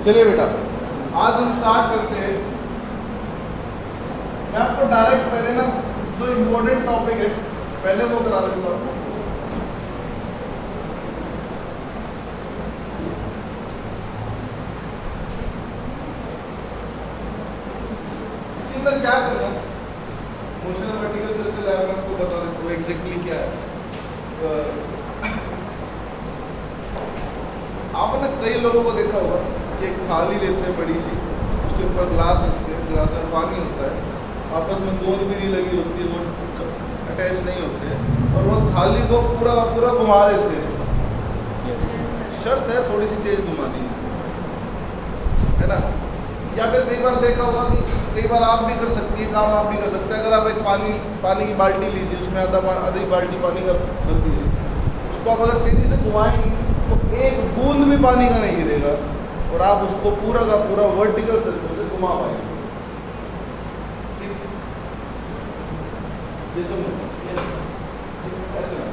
चलिए बेटा, आज हम स्टार्ट करते हैं। मैं आपको डायरेक्ट पहले ना जो इम्पोर्टेंट टॉपिक है पहले वो करा देता हूँ। इसके अंदर क्या करना, मोशन ऑफ वर्टिकल सर्कल है, मैं आपको बता देता हूँ एग्जैक्टली क्या है। आपने कई लोगों को देखा होगा कि एक थाली लेते हैं बड़ी सी, उसके ऊपर ग्लास रखते हैं, ग्लास में पानी होता है, आपस में गोंद भी नहीं लगी होती है, वो अटैच नहीं होते हैं, और वो थाली को पूरा पूरा घुमा देते हैं। शर्त है थोड़ी सी तेज घुमानी है ना। या फिर कई बार देखा होगा कि कई बार आप भी कर सकती है, काम आप भी कर सकते हैं। अगर आप एक पानी की बाल्टी लीजिए, उसमें आधी बाल्टी पानी का भर दीजिए, उसको आप अगर तेजी से घुमाएंगे तो एक बूंद भी पानी का नहीं गिरेगा और आप उसको पूरा का पूरा वर्टिकल सर्कल से घुमा पाएंगे। ठीक, ये ऐसे ना,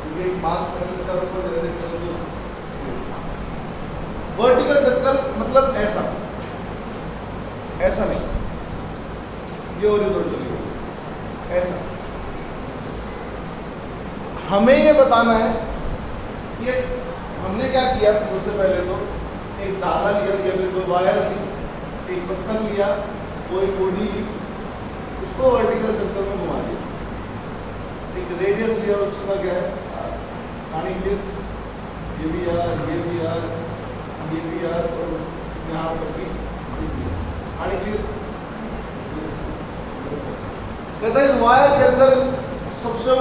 क्योंकि एक मास का ऊपर वर्टिकल सर्कल मतलब ऐसा नहीं, ये हॉरिजॉन्टल चलेगा ऐसा। हमें ये बताना है कि हमने क्या किया। सबसे पहले तो एक धागा लिया या फिर कोई वायर ली, एक पत्थर लिया, कोई बॉडी ली, उसको वर्टिकल सर्कल में घुमा दिया। एक रेडियस लिया, उसका क्या है पानी के लिए, ये भी यार, ये भी यार, ये भी यार, और यहाँ पर भी पानी के लिए। कहता है इस वायर के अंदर सबसे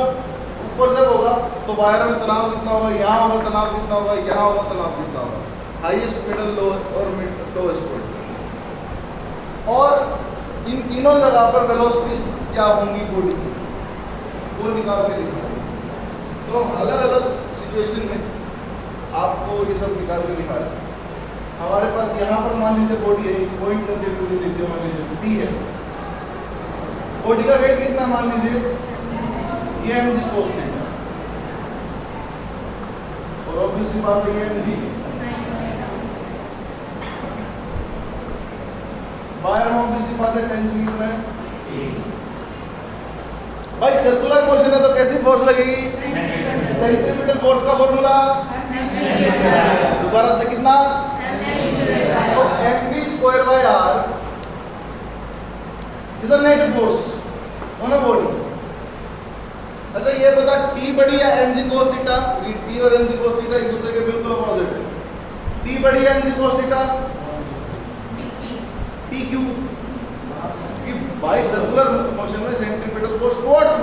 ऊपर जब होगा तो वायर में तनाव कितना होगा, यहाँ होगा तनाव कितना होगा, यहाँ होगा तनाव कितना होगा, हाईएस्ट, मिडल, लो और लोएस्ट पॉइंट। और इन तीनों जगह पर वेलोसिटीज क्या होंगी बॉडी की, वो निकाल के दिखा दें। तो अलग अलग सिचुएशन में आपको ये सब निकाल के दिखा रहे। हमारे पास यहाँ पर मान लीजिए बॉडी है, पॉइंट कंसिडर लीजिए, मान लीजिए P है, बॉडी का वेट कितना मान लीजिए ये mg cos थीटा, और ऑब्वियसली बात है ये mg बाहर में ऑब्वियसली बात है टेंशन कितना है भाई। सर्कुलर मोशन है तो कैसी फोर्स लगेगी, सेंट्रीपिटल फोर्स का फॉर्मूला दोबारा से कितना, तो mv square by r is the net force on a body. अच्छा ये बता T बड़ी या mg cos थीटा, T और mg cos थीटा एक दूसरे के बिल्कुल अपोजिट है। T बड़ी या mg cos थीटा, T क्यों, कि बाई सर्कुलर मोशन में centripetal force towards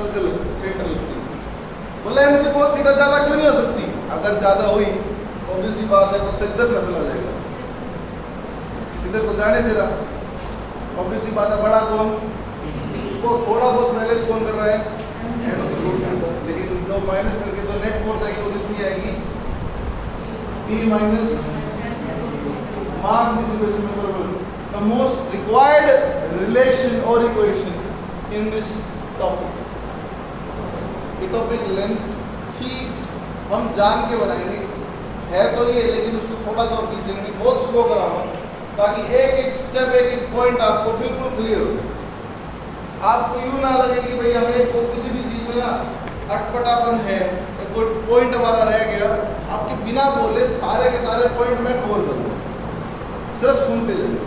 circle centre लगती है। बोले mg cos थीटा ज्यादा क्यों नहीं हो सकती, अगर ज्यादा हुई ऑब्वियसली बात है तो इधर नसल आ जाएगा, इधर तो जाने से रहा, ऑब्वियसली बात है बड़ा कौन, उसको थोड़ा बहुत बैलेंस कौन कर रहा है, लेकिन जो माइनस करके जो नेट फोर्स आएगी वो कितनी आएगी, P minus mark this equation number 1, the most required relation और इक्वेशन इन दिस टॉपिक। ये टॉपिक लेंथी हम जान के बनाएंगे है तो ये, लेकिन उसको थोड़ा सा और खींचेंगे, बहुत स्लो कराऊंगा ताकि एक एक स्टेप, एक एक पॉइंट आपको बिल्कुल क्लियर हो जाए। आपको यूं ना लगे कि भाई हमें को किसी भी चीज में ना अटपटापन है, कोई पॉइंट हमारा रह गया, आपके बिना बोले सारे के सारे पॉइंट मैं कवर करूँगा, सिर्फ सुनते जाइए।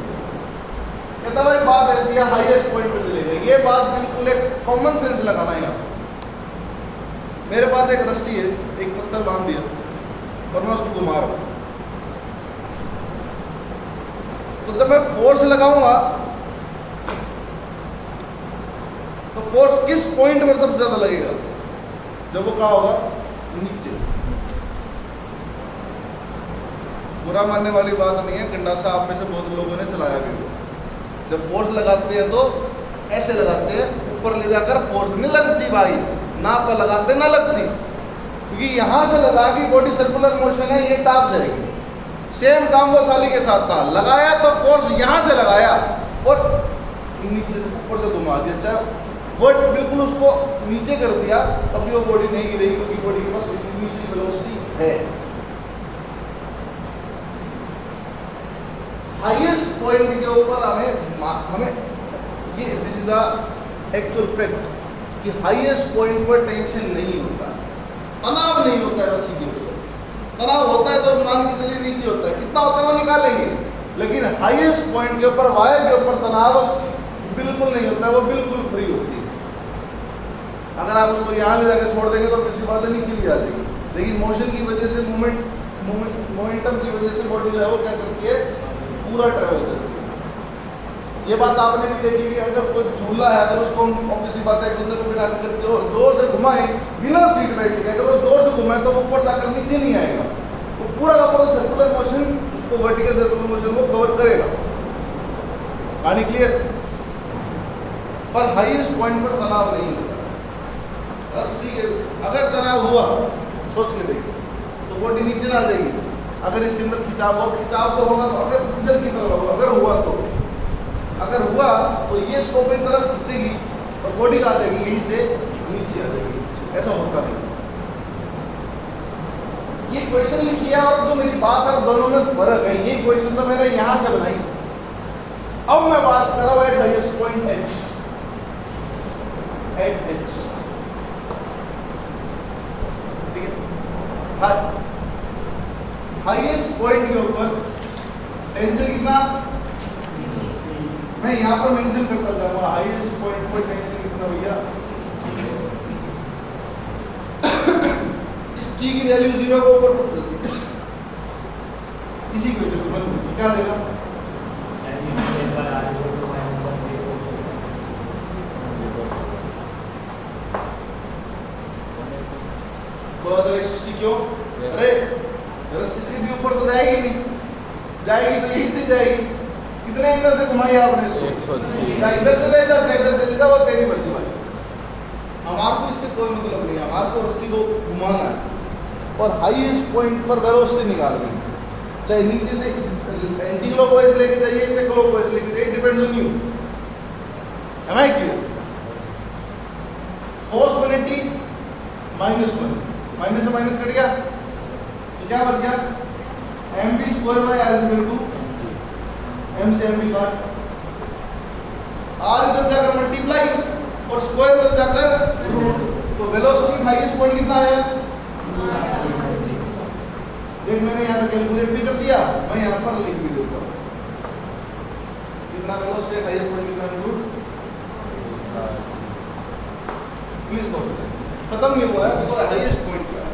कहता भाई बात ऐसी है, हाईएस्ट पॉइंट पे चलेगा, ये बात बिल्कुल एक कॉमन सेंस लगाना है यहाँ। मेरे पास एक रस्सी है, एक पत्थर बांध दिया और मैं उसको घुमा रहा हूँ, तो जब मैं फोर्स लगाऊंगा तो फोर्स किस पॉइंट पर सबसे ज्यादा लगेगा, जब वो कहाँ होगा, नीचे। बुरा मानने वाली बात नहीं है, गंडासा आप में से बहुत लोगों ने चलाया भी होगा। जब फोर्स लगाते हैं तो ऐसे लगाते हैं, ऊपर ले जाकर फोर्स नहीं लगती भाई, नाप पर लगाते ना लगती, क्योंकि यहाँ से लगा के बॉडी सर्कुलर मोशन है, ये टाप जाएगी। सेम काम वो थाली के साथ था, लगाया तो फोर्स यहाँ से लगाया और नीचे से ऊपर से घुमा दिया, चाहे वर्ट बिल्कुल उसको नीचे कर दिया, तब भी वो बॉडी नहीं गिरेगी, क्योंकि बॉडी के पास इनिशियल वेलोसिटी है। हाईएस्ट पॉइंट के ऊपर हमें ये this is the actual fact कि हाईएस्ट पॉइंट पर टेंशन नहीं होता, तनाव नहीं होता है रस्सी के ऊपर। तनाव होता है तो मान के चलिए नीचे होता है, कितना होता है वो निकालेंगे, लेकिन हाईएस्ट पॉइंट के ऊपर वायर के ऊपर तनाव बिल्कुल नहीं होता है, वो बिल्कुल फ्री होती है। अगर आप उसको यहाँ ले जाकर छोड़ देंगे तो किसी बात नहीं चली जाएगी, लेकिन मोशन की वजह से मोमेंटम की वजह से बॉडी जो है वो क्या करती है, पूरा ट्रेवल करती है। ये बात आपने भी देखी कि अगर कोई झूला है, अगर उसको हम किसी बात है को बिठा कर जोर से घुमाएं बिना सीट बेल्ट के, अगर वो जोर से घुमाए तो ऊपर जाकर नीचे नहीं आएगा, वो पूरा का पूरा सर्कुलर मोशन, उसको वर्टिकल सर्कुलर मोशन वो कवर करेगा। कहानी क्लियर? पर हाईएस्ट पॉइंट पर तनाव नहीं होता रस्सी के। अगर तनाव हुआ, सोच के देखिए, तो बॉडी नीचे ना आ जाएगी। अगर इसके अंदर खिंचाव तो होगा, तो अगर इधर की तरफ होगा, अगर हुआ तो ये इसको अपनी तरफ खींचेगी और बॉडी कहाँ आ जाएगी, यहीं से नीचे आ जाएगी। ऐसा होता नहीं। ये क्वेश्चन लिखी है और जो मेरी बात है दोनों में फर्क है। ये क्वेश्चन तो मैंने यहां से बनाई। अब मैं बात कर रहा हूं at highest point H, at H, ठीक है। हाईएस्ट पॉइंट के ऊपर टेंशन कितना, मैं यहां पर मेंशन करता जाऊंगा। हाईएस्ट पॉइंट पर टेंशन कितना भैया, इस T की वैल्यू 0 के ऊपर पुट कर दी, इसी को क्या देगा, बोला सर 180 क्यों? अरे रस्सी सीधी ऊपर तो जाएगी नहीं, जाएगी तो यहीं से जाएगी। कितने एंगल से घुमाई आपने इसको, 180, चाहे इधर से ले जा चाहे इधर से ले जा, वो तेरी मर्जी भाई। हमारे को इससे कोई मतलब नहीं है, हमारे को रस्सी को घुमाना है और हाईएस्ट पॉइंट पर वेलोसिटी निकालनी है। चाहे नीचे से एंटी क्लॉकवाइज लेके जाइए चाहे क्लॉकवाइज लेके जाइए, depends on you. Am I clear? cos 180 -1, minus से माइनस कट गया तो क्या बच गया, mv square by r equal to m से mv काट, r इधर जाकर मल्टीप्लाई और स्क्वायर इधर जाकर रूट, तो वेलोसिटी हाईएस्ट पॉइंट कितना आया, देख मैंने यहाँ पे कैलकुलेट भी कर दिया, मैं यहाँ पर लिख भी देता हूँ कितना वेलोसिटी हाईएस्ट पॉइंट कितना रूट। प्लीज नोट, खत्म नहीं हुआ है बिकॉज हाईएस्ट पॉइंट क्या है।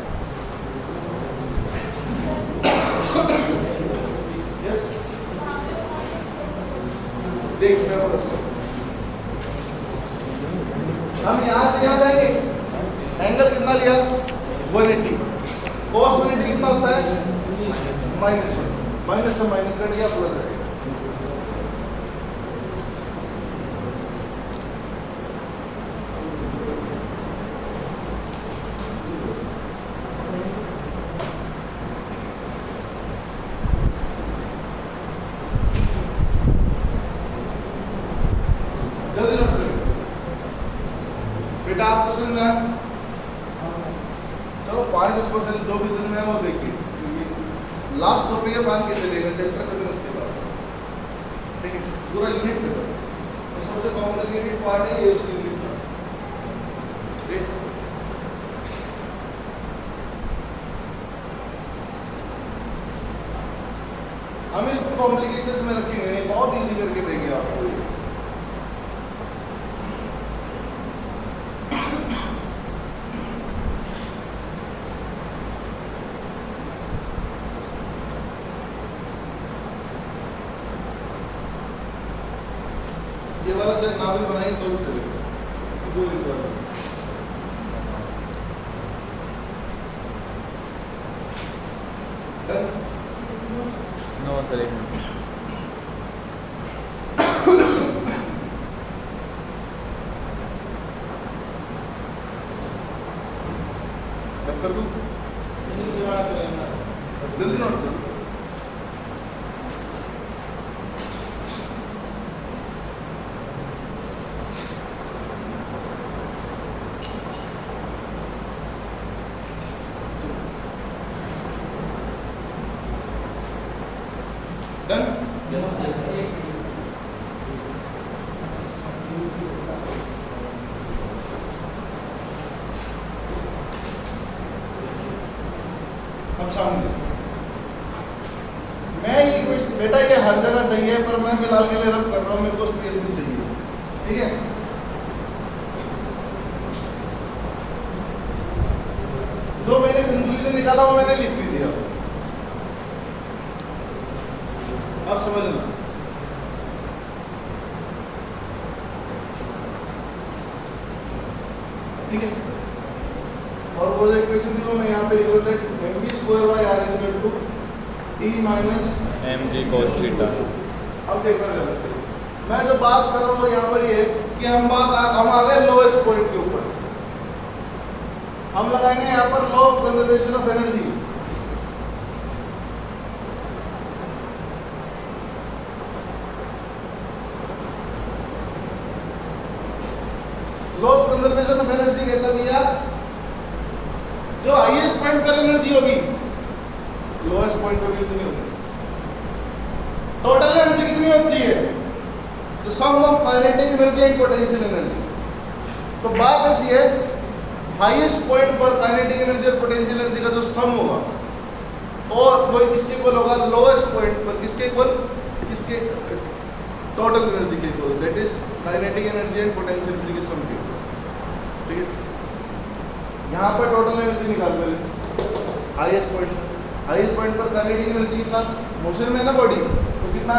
यस, देख मैं बता, हम यहाँ से यहाँ जाएंगे, एंगल कितना लिया 180, cos 180 कितना होता है -1, माइनस से माइनस कट गया प्लस रहेगा। जल्दी नोट करें बेटा, आपको समझ में आया? चलो 5-10% जो भी समझ में आया वो देखिए। लास्ट टॉपिक है, मान के चलेगा चैप्टर खत्म उसके बाद, ठीक है, पूरा यूनिट खत्म। तो सबसे कॉम्प्लिकेटेड पार्ट है ये, उसकी यूनिट का, ठीक। हम इसको कॉम्प्लिकेशंस में रखेंगे नहीं, बहुत इजी करके देंगे आपको। ये वाला चाहे ना भी बनाएंगे तो भी चलेगा, इसकी कोई रिक्वायरमेंट नहीं। नो सर, एक मिनट। कर दूं? जल्दी नोट करो। डन। अब सामने मैं ये क्वेश्चन बेटा ये हर जगह चाहिए, पर मैं फिलहाल के लिए रब कर रहा हूँ, मेरे को स्पेस भी चाहिए, ठीक है। जो मैंने कंक्लूजन निकाला वो मैंने लिख भी दिया, अब समझना। ठीक है, और वो जो इक्वेशन थी वो मैं यहाँ पे लिख रहा था, M B square by R equal to T minus mg cos theta. अब देखना जरा से, मैं जो बात कर रहा हूँ यहाँ पर ये कि हम आ गए लोएस्ट पॉइंट के ऊपर, हम लगाएंगे यहाँ पर law of conservation of energy. Law of conservation of energy कहता है भैया जो हाईएस्ट पॉइंट पर एनर्जी होगी लोएस्ट पॉइंट पर कितनी होगी, टोटल एनर्जी कितनी होती है, the sum of kinetic energy and potential energy. तो बात ऐसी है, हाईएस्ट पॉइंट पर काइनेटिक एनर्जी और पोटेंशियल एनर्जी का जो सम होगा और वो किसके इक्वल होगा, लोएस्ट पॉइंट पर किसके इक्वल, किसके टोटल एनर्जी के equal, that is kinetic energy and potential energy के सम के इक्वल। ठीक है, यहाँ पर टोटल एनर्जी निकाल पहले, हाईएस्ट पॉइंट पर काइनेटिक एनर्जी कितना, मोशन में है ना बॉडी, तो कितना,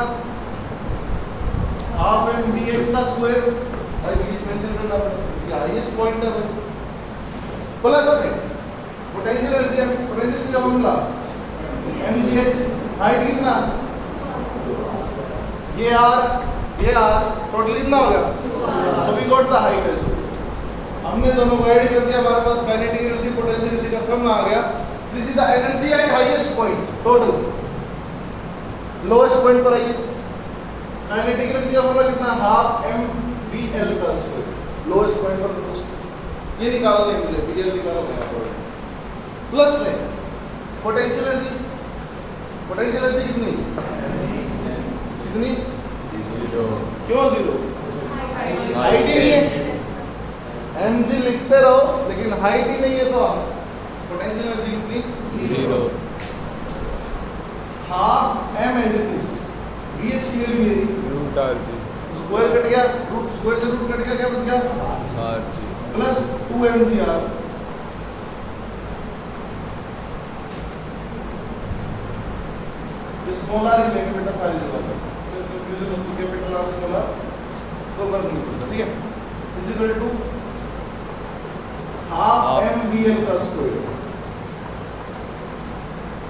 हाफ एम बी एक्स का स्क्वायर, भाई बीच मेंशन करना पड़ेगा, हाईएस्ट पॉइंट है प्लस में पोटेंशियल एनर्जी जब हम ला mgh, हाइट कितना, ये आर टोटल कितना हो गया, तो वी गॉट द हाइट है। हमने दोनों को ऐड कर दिया, हमारे पास काइनेटिक एनर्जी पोटेंशियल एनर्जी का सम आ गया। This is the energy at highest point total. Lowest point पर आइए, काइनेटिक एनर्जी का फॉर्मूला कितना, हाफ एम बी एल का स्क्वायर, लोएस्ट पॉइंट पर ये निकालना है मुझे, बीएल निकालना है यहाँ पर, प्लस में पोटेंशियल एनर्जी कितनी कितनी, क्यों जीरो, हाइट ही नहीं है, mg लिखते रहो लेकिन हाइट ही नहीं है, तो पोटेंशियल एनर्जी कितनी, zero, half M as it is, bh की वैल्यू ये root R G, square cut गया, रूट स्क्वायर से रूट कट गया, क्या बच गया, आर जी प्लस 2mgr। ये स्मॉल आर ही लेंगे बेटा सारी जगह पर, तो कंफ्यूजन होती है, कैपिटल आर स्मॉल आर तो वर्क नहीं होता, ठीक है। Is equal to half M B L का स्क्वायर,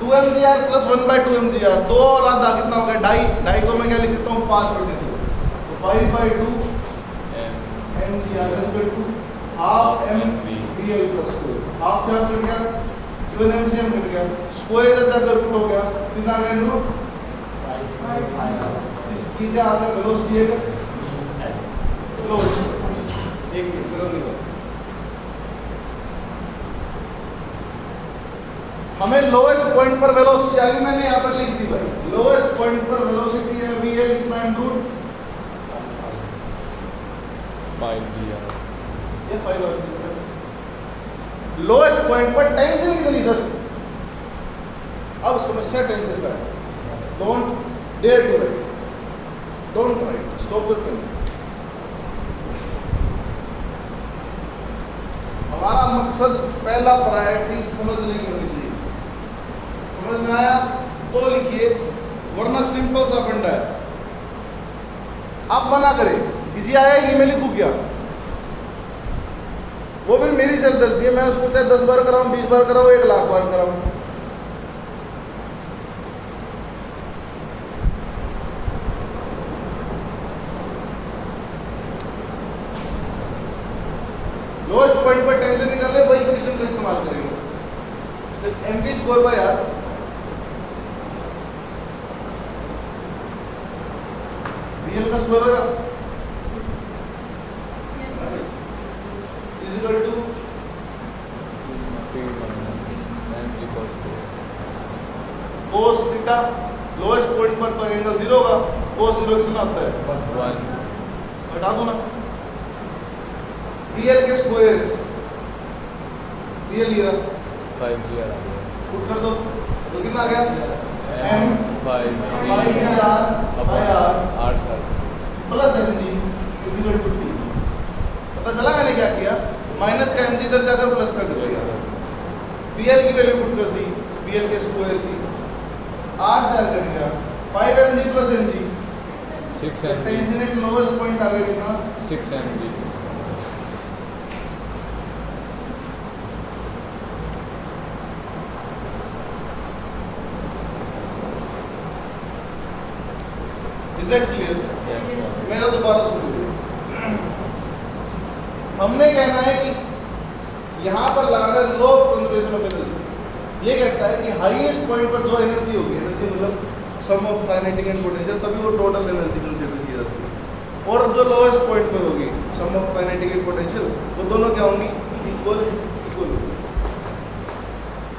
2mgr प्लस 1/2mgr, दो और आधा कितना हो गया, ढाई को मैं क्या लिख सकता हूँ, 5/2, तो 5/2 mgr is equal to half M B L का स्क्वायर, हाफ से हाफ कट गया, इवन एमसीएम कट गया, स्क्वायर इधर जाकर रूट हो गया, कितना आ गया रूट, इसकी क्या आ गया, वेलोसिटी एक मिनट खत्म नहीं हुआ। हमें लोएस्ट पॉइंट पर वेलोसिटी आ गई, मैंने यहाँ पर लिख दी भाई, लोएस्ट पॉइंट पर वेलोसिटी है वी है कितना रूट 5 दिया, ये 5 और लोएस्ट पॉइंट पर टेंशन कितनी सर, अब समस्या टेंशन का है, don't dare to write, don't write, stop your pen. हमारा मकसद पहला प्रायोरिटी समझने की होनी चाहिए, समझ में आया तो लिखिए, वरना सिंपल सा फंडा है, आप मना करें कि जी आया ही नहीं, मैं लिखूं क्या, वो फिर मेरी सिरदर्दी है, मैं उसको चाहे 10 बार कराऊं, 20 बार कराऊं, 1 लाख बार कराऊं। लोएस्ट पॉइंट पर टेंशन निकाले, वही इक्वेशन का इस्तेमाल करेंगे, तो mv square by R bl का स्क्वायर होगा is equal to mg cos cos theta lowest point पर तो एंगल 0 होगा, cos 0 कितना होता है 1 हटा दो ना, BL के स्क्वायर, BL ये रहा 5 जी आ गया पुट कर दो तो कितना आ गया m 5 5 G r by r 8 sir plus mg equal to t। पता चला मैंने क्या किया, माइनस का mg इधर जाकर प्लस का कर दिया, BL की वैल्यू पुट कर दी, BL के स्क्वायर की r से r कट गया 5 mg plus mg 6 M tension at lowest point आ गया कितना 6 M G is it clear? Yes sir मेरा दोबारा सुन लीजिए, हमने कहना है कि यहाँ पर लगाना है लो ऑफ कंजर्वेशन ऑफ एनर्जी। ये कहता है कि हाईएस्ट पॉइंट पर जो एनर्जी होगी, एनर्जी मतलब सम ऑफ काइनेटिक एंड पोटेंशियल, तभी वो टोटल एनर्जी कंसीडर की जाती है। और जो लोएस्ट पॉइंट पर होगी sum of kinetic and potential, वो दोनों क्या होंगी इक्वल इक्वल।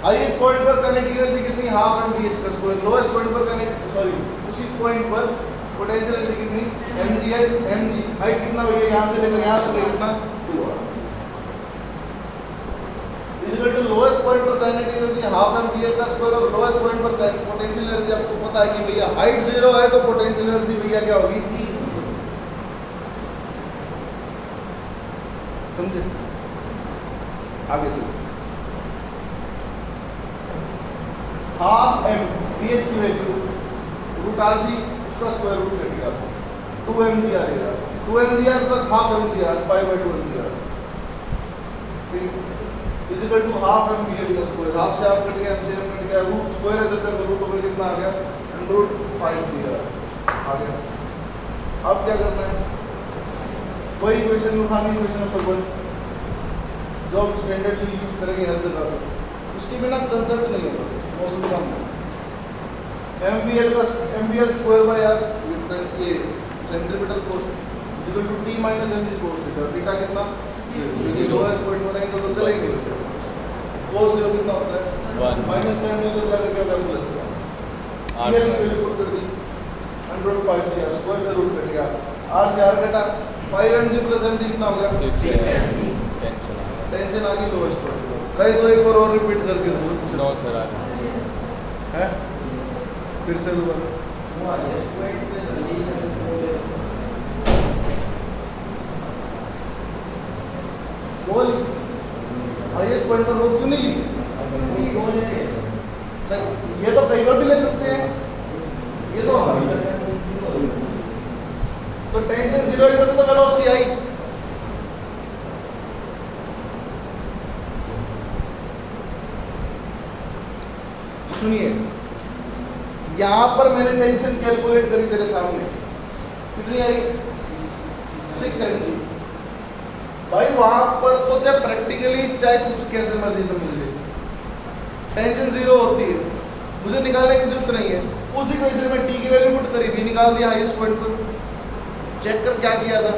हाईएस्ट पॉइंट पर काइनेटिक एनर्जी कितनी हाफ एम डी एच का स्क्वायर, लोएस्ट पॉइंट पर काइनेटिक सॉरी उसी पॉइंट पर पोटेंशियल एनर्जी कितनी mg हाइट कितना भैया यहाँ से लेकर यहाँ तक कितना 2r equal to lowest point पर काइनेटिक एनर्जी हाफ mg का स्क्वायर और लोएस्ट पॉइंट पर पोटेंशियल एनर्जी। आपको पता है कि भैया हाइट 0 है तो पोटेंशियल एनर्जी भैया क्या होगी, समझे? आगे चलो, हाफ m dh की वैल्यू रूट r थी, उसका स्क्वायर रूट कट गया 2 mg आ गया, 2 mg plus half mg 5/2 mg ठीक is equal to half mg का स्क्वायर, हाफ से हाफ कट गया, m से m कट गया, रूट स्क्वायर है तो रूट हो गया कितना आ गया √5g आ गया। अब क्या करना है, वही इक्वेशन उठानी, इक्वेशन नंबर 1 जो हम स्टैंडर्डली यूज करेंगे हर जगह पे, उसके बिना कंसेप्ट नहीं होगा मौसम सामने। MVL स्क्वायर बाय r ये centripetal force equal to t minus mg cos theta, theta कितना क्योंकि लोएस्ट पॉइंट पर एंगल तो चलेंगे cos 0 कितना होता है 1 माइनस का mg तो जाकर क्या होगा प्लस का, ये वैल्यू पुट कर दी 105g r स्क्वायर से रूट कट गया, r से r कटा 5 mg प्लस mg कितना हो गया 6 टेंशन आ गई लोएस्ट पॉइंट पर। कहीं तो एक बार और रिपीट करके दो नो सर आ है फिर से दोबारा बोल हाईएस्ट पॉइंट पर वो क्यों नहीं ली, ये तो कई बार भी ले सकते हैं, ये तो टेंशन 0 ही तो वेलोसिटी आई। सुनिए यहाँ पर मैंने टेंशन कैलकुलेट करी तेरे सामने, कितनी आई 6 mg। भाई वहां पर तो जब प्रैक्टिकली चाहे कुछ कैसे मर्जी समझ ले, टेंशन 0 होती है, मुझे निकालने की जरूरत नहीं है, उस इक्वेशन में t की वैल्यू पुट करी, v निकाल दिया हाईएस्ट पॉइंट पर। चेक कर क्या किया था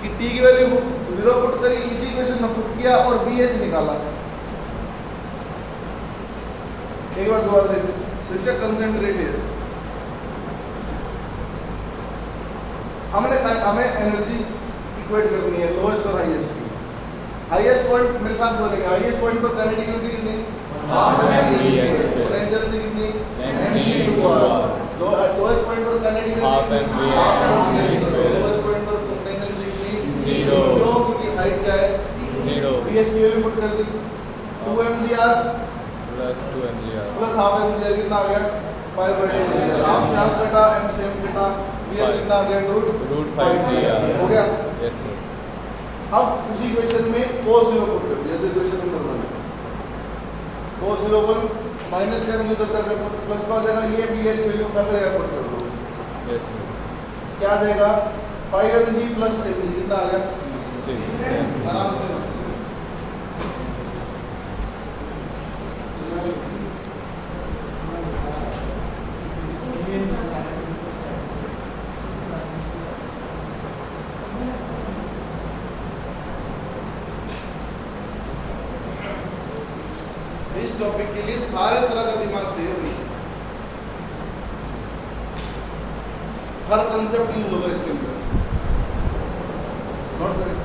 कि t की वैल्यू 0 पुट करी, इसी इक्वेशन में पुट किया और vs निकाला। एक बार दोबारा देखो, फिर से कंसेंट्रेट है, हमें एनर्जी इक्वेट करनी है लोएस्ट और हाईएस्ट की। हाईएस्ट पॉइंट मेरे साथ बोलेंगे, हाईएस्ट पॉइंट पर काइनेटिक एनर्जी कितनी हाफ mg, पोटेंशियल एनर्जी कितनी mg/r, लोएस्ट पॉइंट पर kinetic energy half mg, lowest point पर पोटेंशियल एनर्जी कितनी 0, क्योंकि हाइट क्या है 0, vs की वैल्यू पुट कर दी 2 mg/r plus 2 mg plus half mg कितना आ गया 5/2 mg, हाफ से हाफ कटा, m से m कटा, ये कितना आ गया √5g हो गया। Yes sir. अब उसी इक्वेशन में cos 0 पुट कर दिया, जो इक्वेशन नंबर 1 है, cos 0 1 माइनस का mg तक का प्लस का हो जाएगा, ये भी एक वैल्यू उठाकर यहाँ पुट कर दो। Yes sir. क्या आ जाएगा 5 mg प्लस mg कितना आ गया 6 आराम से। इस टॉपिक के लिए सारे तरह का दिमाग चाहिए भाई, हर कंसेप्ट यूज होगा इसके अंदर। नोट करें।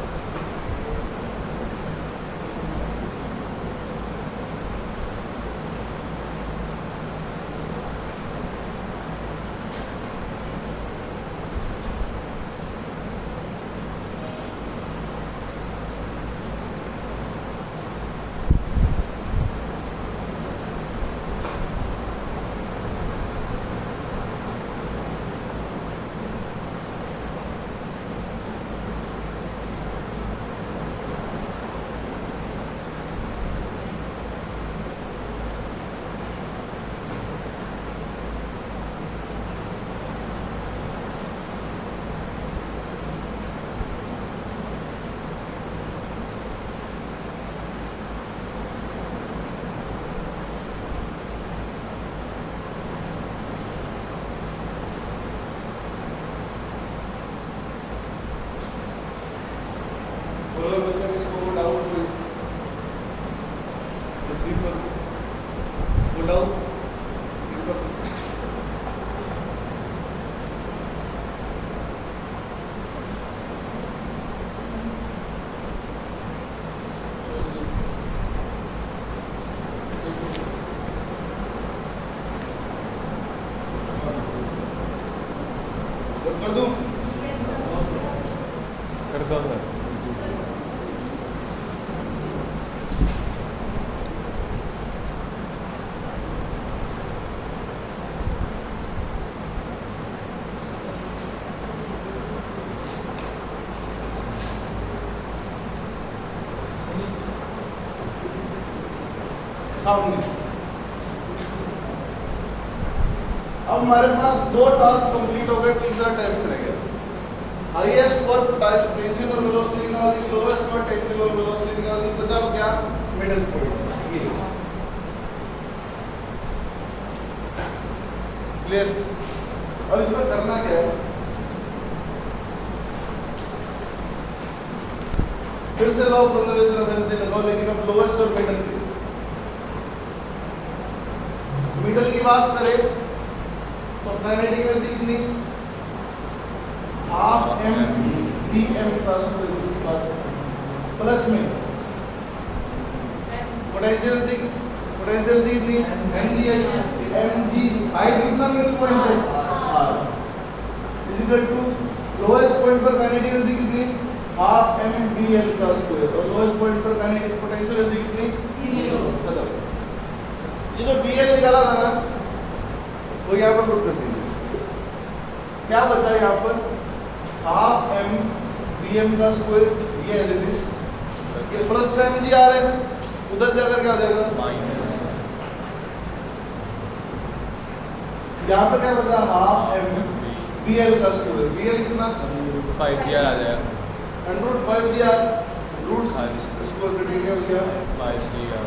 अगर बच्चा किसको वो डाउट कोई उस दीपक वो डाउट दीपक कर दूं कर दो सर। साउंड। अब हमारे पास दो टास्क कंप्लीट हो गए, तीसरा टेस्ट रह गया। हाईएस्ट पर टेंशन और वेलोसिटी निकाल दी, लोएस्ट पर टेंशन और वेलोसिटी निकाल दी, बचा क्या मिडिल पॉइंट। ये क्लियर। अब इसमें करना क्या है, फिर से law of conservation of energy लगाओ, लेकिन अब लोएस्ट और मिडिल की। मिडल की बात करें तो काइनेटिक एनर्जी कितनी, हाफ एम वी एम का स्क्वायर प्लस में पोटेंशियल एनर्जी कितनी M G M G height कितना मिडिल पॉइंट है R is equal to lowest point पर काइनेटिक एनर्जी कितनी, हाफ एम वी एल का स्क्वायर, और लोएस्ट पॉइंट पर काइनेटिक पोटेंशियल एनर्जी कितनी, 0। खत्म। ये जो वी एल निकाला था ना वो यहाँ पर पुट कर दीजिए। क्या बचा यहाँ पर, हाफ एम बी एम का स्क्वायर, ये एज इट इज, ये प्लस का एम जी आ रहा है, उधर जाकर क्या हो जाएगा माइनस। यहाँ पर क्या बचा, हाफ एम बी एल का स्क्वायर, बी एल कितना 5 जी आ जाएगा। Under 5 G R root square कटेगा, क्या हो गया 5 जी आ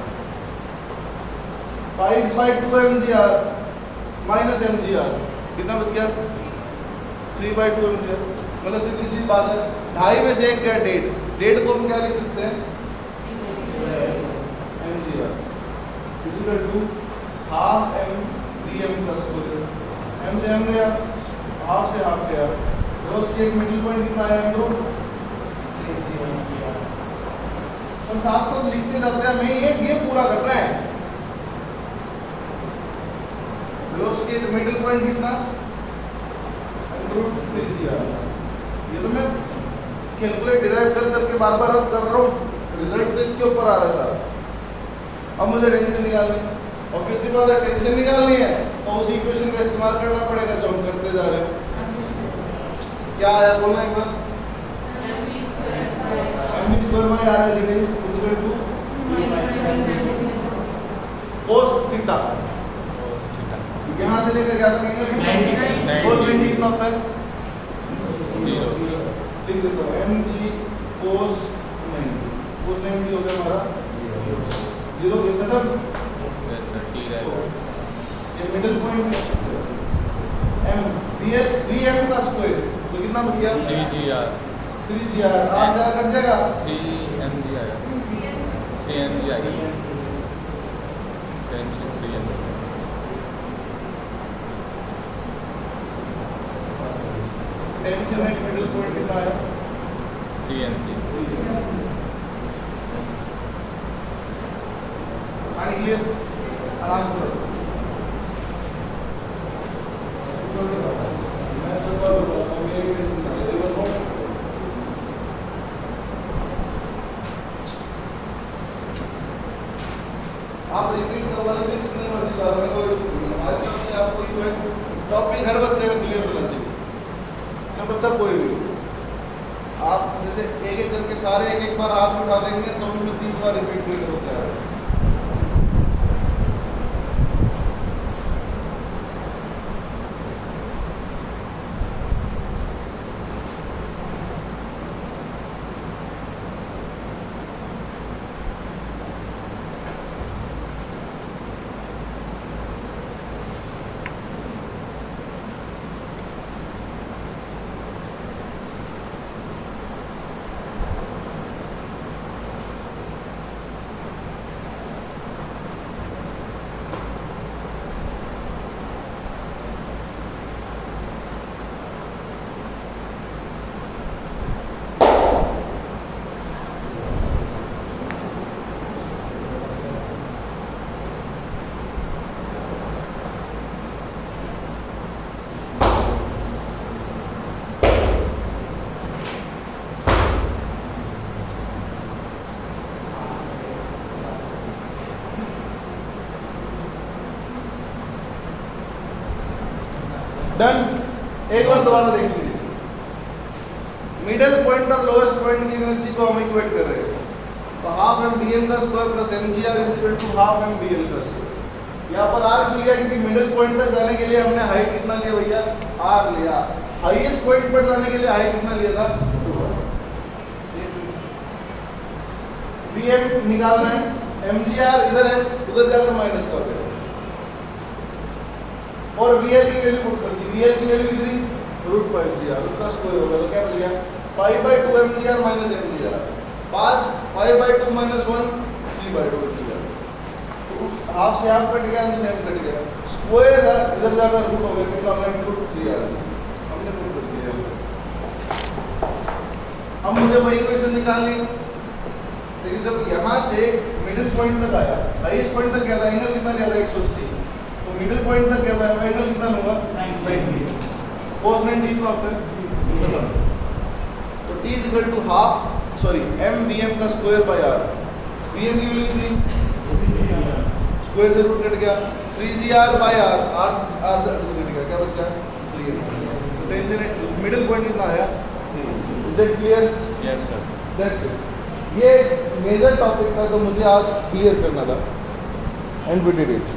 5 by 2 M G R minus M G R, कितना बच गया 3 बाई 2 एम जी आर। मतलब सीधी सी बात है, ढाई में से एक क्या, डेढ़ को हम क्या लिख सकते हैं, M G R equal to half M D M का स्क्वायर, एम से एम गया, हाफ से हाफ गया, वेलोसिटी मिडिल पॉइंट कितना है, रूट। और साथ साथ लिखते जाते हैं, हमें ये पूरा करना है। वेलोसिटी मिडिल पॉइंट कितना, रूट 3 ये तो मैं कैलकुलेट डिराइव कर करके बार बार कर रहा हूँ, रिजल्ट तो इसके ऊपर आ रहा है सारा। अब मुझे टेंशन निकालनी है, और किसी बात है टेंशन निकालनी है तो उसी इक्वेशन का इस्तेमाल करना पड़ेगा जो हम करते जा रहे हैं। क्या आया बोलना एक बार, M square by R is equal to cos theta. यहाँ से लेकर क्या था, कोस 90 कितना होता है, 0 लिख देता हूँ, एम जी कोस 90, कोस 90 हो गया हमारा 0 के खत्म। यस सर, टी रहेगा। ये middle point M V M का स्क्वायर तो कितना बच गया, 3 G R 3 G R, R से आर कट जाएगा, 3 एम जी आएगा, 3 एम जी आएगा, टेंशन 3 एम जी। टेंशन है मिडिल पॉइंट कितना है 3 mg पानी क्लियर आराम से रखो। मैं सब बार बताता हूँ मेरी टेंशन ना ले बस हो। आप रिपीट करवा लीजिए कितने मर्जी बार में कोई इशू नहीं है। हमारी तरफ से आपको जो है टॉपिक हर बच्चे का क्लियर होना चाहिए, चाहे बच्चा कोई भी हो। आप जैसे एक एक करके सारे एक एक बार हाथ उठा देंगे तो भी मैं 30 बार रिपीट नहीं करूँ तैयार है। डन। एक बार दोबारा देख लीजिए, मिडिल पॉइंट और लोएस्ट पॉइंट की एनर्जी को हम इक्वेट कर रहे हैं। तो हाफ एम बी एम का square plus M G R is equal to half M B L का स्क्वायर। यहाँ पर आर लिया क्योंकि मिडिल पॉइंट तक जाने के लिए हमने हाइट कितना लिया भैया, आर लिया। हाईएस्ट पॉइंट पर जाने के लिए हाइट कितना लिया था, 2r। बी एम निकालना है, एम जी आर इधर है, उधर जाकर माइनस कर देगा और VL की वैल्यू पुट कर दी। VL की वैल्यू कितनी, √5 उसका स्क्वायर होगा तो क्या बच गया 5/2 mgr minus mgr। 5/2 minus 1 3/2 mgr। तो हाफ से हाफ कट गया, सेम कट गया, स्क्वायर है इधर जाकर रूट हो गया, कितना हो गया √3r। हमने पुट कर दिया। अब मुझे वही इक्वेशन निकालनी, लेकिन जब यहाँ से मिडिल पॉइंट तक आया, हाईएस्ट पॉइंट तक गया था, एंगल कितना लिया था 180, तो मिडिल पॉइंट तक गया था, एंगल कितना लूंगा 90। cos 90 कितना होता है, तो t is equal to half sorry m bm का स्क्वायर बाय r। bm की वैल्यू कितनी, स्क्वायर से रूट कट गया, 3gr बाय r, r से रूट कट गया, क्या बच गया 3m। तो टेंशन है मिडिल पॉइंट कितना आया 3। Is that clear? Yes sir. That's it. ये मेजर टॉपिक था जो मुझे आज क्लियर करना था एंड वी डिड इट।